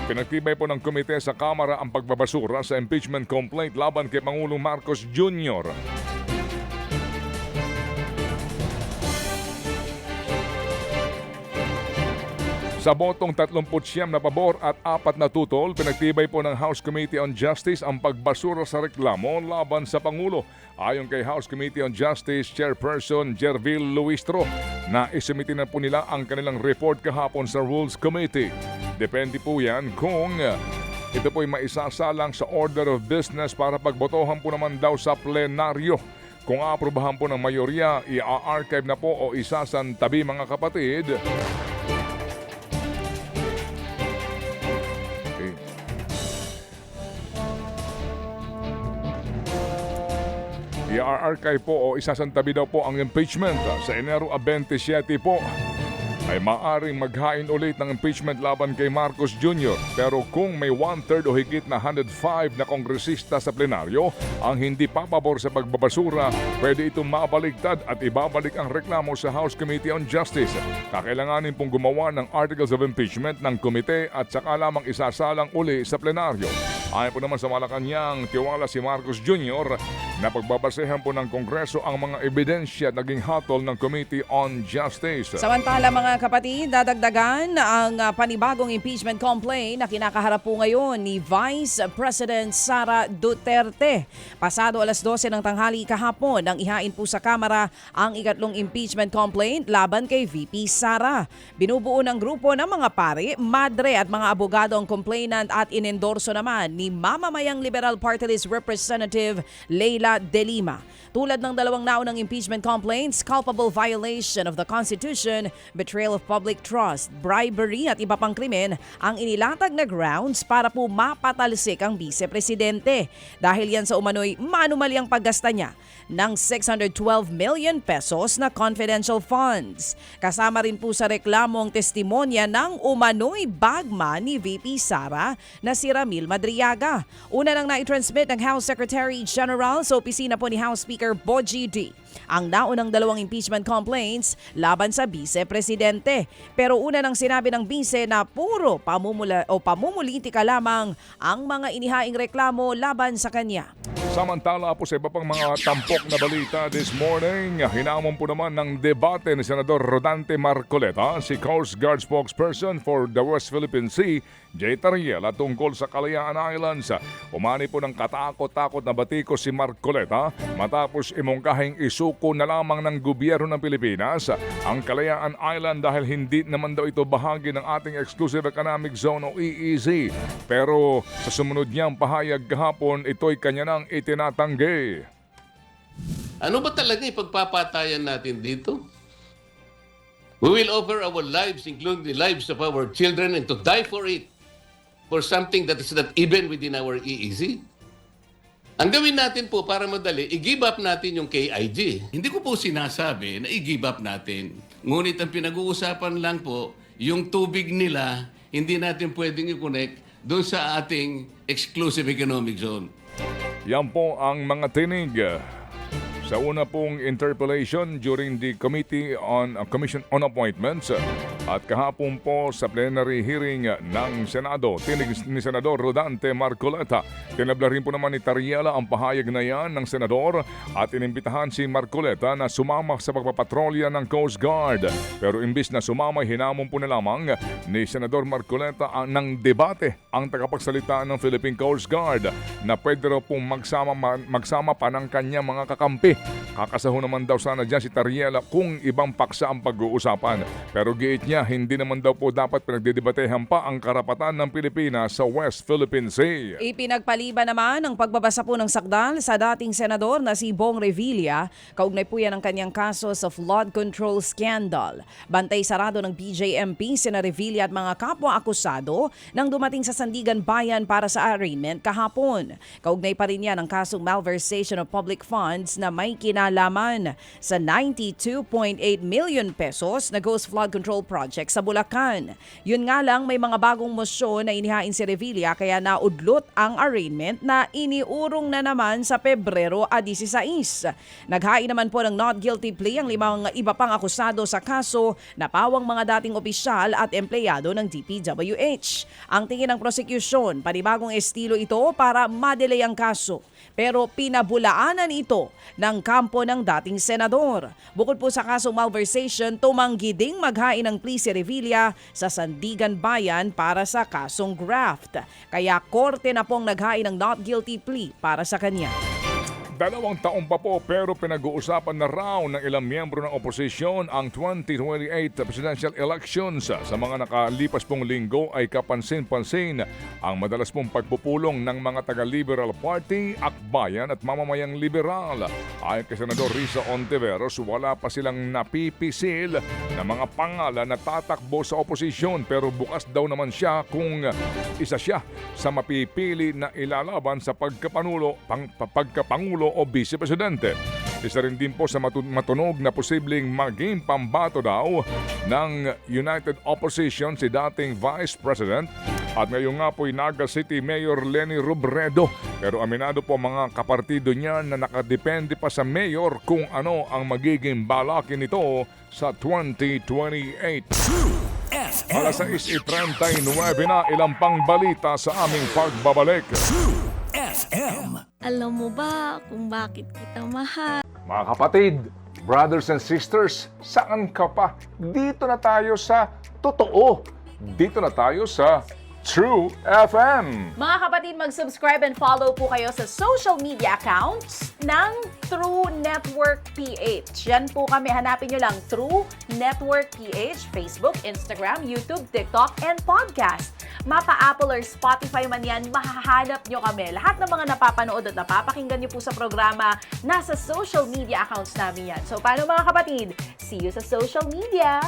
Pinagtibay po ng komite sa Kamara ang pagbabasura sa impeachment complaint laban kay Pangulong Marcos Jr. Sa botong 39 na pabor at 4 na tutol, pinagtibay po ng House Committee on Justice ang pagbasura sa reklamo laban sa Pangulo. Ayon kay House Committee on Justice Chairperson Jervil Luistro, na isumiti na po nila ang kanilang report kahapon sa Rules Committee. Depende po yan kung ito po'y maisasalang sa order of business para pagbotohan po naman daw sa plenaryo. Kung aprobahan po ng mayorya, i-archive na po o isasantabi mga kapatid. I-archive po o isasantabi daw po ang impeachment sa Enero 27 po. Ay maaring maghain ulit ng impeachment laban kay Marcos Jr. Pero kung may 1/3 o higit na 105 na kongresista sa plenaryo ang hindi papabor sa pagbabasura, pwede itong mabaligtad at ibabalik ang reklamo sa House Committee on Justice. Kakailanganin pong gumawa ng Articles of Impeachment ng komite at saka lamang isasalang uli sa plenaryo. Ayon po naman sa Malacanang, tiwala si Marcos Jr. na pagbabasehan po ng Kongreso ang mga ebidensya at naging hatol ng Committee on Justice. Samantala mga kapatid, dadagdagan ang panibagong impeachment complaint na kinakaharap po ngayon ni Vice President Sara Duterte. Pasado alas 12 ng tanghali kahapon nang ihain po sa Kamara ang ikatlong impeachment complaint laban kay VP Sara. Binubuo ng grupo ng mga pare, madre at mga abogado ang complainant at inendorso naman ni mamamayang Liberal Party List Representative Leila De Lima. Tulad ng dalawang naunang impeachment complaints, culpable violation of the Constitution, betrayal of public trust, bribery at iba pang krimen ang inilatag na grounds para po mapatalsik ang vice-presidente. Dahil yan sa umano'y manumali ang paggasta niya ng 612 million pesos na confidential funds. Kasama rin po sa reklamo ang testimonya ng umano'y bagma ni VP Sara na si Ramil Madriaga. Una nang na-transmit ng House Secretary General sa opisina po ni House Speaker Bogie D. Ang naunang dalawang impeachment complaints laban sa vice-presidente. Pero una nang sinabi ng vice na puro pamumulitika lamang ang mga inihaing reklamo laban sa kanya. Samantala po sa iba pang mga tampok na balita this morning, hinamon po naman ng debate ni Senador Rodante Marcoleta si Coast Guard spokesperson for the West Philippine Sea, Jay Tariela, tungkol sa Kalayaan Islands. Umani po ng katakot-takot na batikos si Marcoleta matapos imungkahing isuko na lamang ng gobyerno ng Pilipinas ang Kalayaan Island dahil hindi naman daw ito bahagi ng ating Exclusive Economic Zone o EEZ. Pero sa sumunod niyang pahayag kahapon, ito'y kanya nang itinatanggi. Ano ba talaga ipagpapatayan natin dito? We will offer our lives, including the lives of our children, and to die for it, for something that is not even within our EEZ. Ang gawin natin po para madali, i-give up natin yung KIG. Hindi ko po sinasabi na i-give up natin. Ngunit ang pinag-uusapan lang po, yung tubig nila, hindi natin pwedeng i-connect doon sa ating exclusive economic zone. Yan po ang mga tinig sa una pong interpellation during the Commission on Appointments at kahapon po sa plenary hearing ng Senado. Tinig ni Senador Rodante Marcoleta. Tinabla rin po naman ni Tariela ang pahayag na yan ng Senador at inimbitahan si Marcoleta na sumama sa pagpapatrolya ng Coast Guard. Pero imbis na sumama, hinamon po na lamang ni Senador Marcoleta ng debate ang tagapagsalita ng Philippine Coast Guard na pwede raw pong magsama pa ng kanyang mga kakampi. Kakasaho naman daw sana dyan si Tariela kung ibang paksa ang pag-uusapan. Pero giit niya, hindi naman daw po dapat pinagdidebatehan pa ang karapatan ng Pilipinas sa West Philippine Sea. Ipinagpaliban naman ang pagbabasa po ng sakdal sa dating senador na si Bong Revilla. Kaugnay po yan ang kanyang kaso sa flood control scandal. Bantay sarado ng BJMP, sina Revilla at mga kapwa-akusado nang dumating sa Sandigan Bayan para sa arraignment kahapon. Kaugnay pa rin yan ang kasong malversation of public funds na may kinalaman sa 92.8 million pesos na Ghost Flood Control Project project sa Bulacan. Yun nga lang, may mga bagong motion na inihain si Revilla kaya naudlot ang arraignment na iniurong na naman sa Pebrero 16. Naghain naman po ng not guilty plea ang 5 iba pang akusado sa kaso na pawang mga dating opisyal at empleyado ng DPWH. Ang tingin ng prosecution, panibagong estilo ito para madelay ang kaso. Pero pinabulaanan ito ng kampo ng dating senador. Bukod po sa kasong malversation, tumanggi ding maghain ng plea si Revilla sa Sandigan Bayan para sa kasong graft. Kaya korte na pong naghain ng not guilty plea para sa kanya. 2 taon pa po pero pinag-uusapan na raw ng ilang miyembro ng oposisyon ang 2028 presidential elections. Sa mga nakalipas pong linggo ay kapansin-pansin ang madalas pong pagpupulong ng mga taga-Liberal Party, Akbayan at mamamayang liberal. Ayon kay Senador Risa Ontiveros, wala pa silang napipisil na mga pangalan na tatakbo sa oposisyon pero bukas daw naman siya kung isa siya sa mapipili na ilalaban sa pagkapangulo o vice-presidente. Isa rin din po sa matunog na posibleng maging pambato daw ng United Opposition si dating Vice President at ngayon nga po Naga City Mayor Leni Robredo. Pero aminado po mga kapartido niya na nakadepende pa sa mayor kung ano ang magiging balakin nito sa 2028. Alas 6:39 na ilang pang balita sa aming pagbabalik. Alam mo ba kung bakit kita mahal? Mga kapatid, brothers and sisters, saan ka pa? Dito na tayo sa totoo. Dito na tayo sa True FM. Mga kapatid, mag-subscribe and follow po kayo sa social media accounts ng True Network PH. Yan po kami. Hanapin nyo lang True Network PH, Facebook, Instagram, YouTube, TikTok, and podcast. Mapa Apple or Spotify man yan, mahahanap nyo kami. Lahat ng mga napapanood at napapakinggan nyo po sa programa, nasa social media accounts namin yan. So, paano mga kapatid? See you sa social media!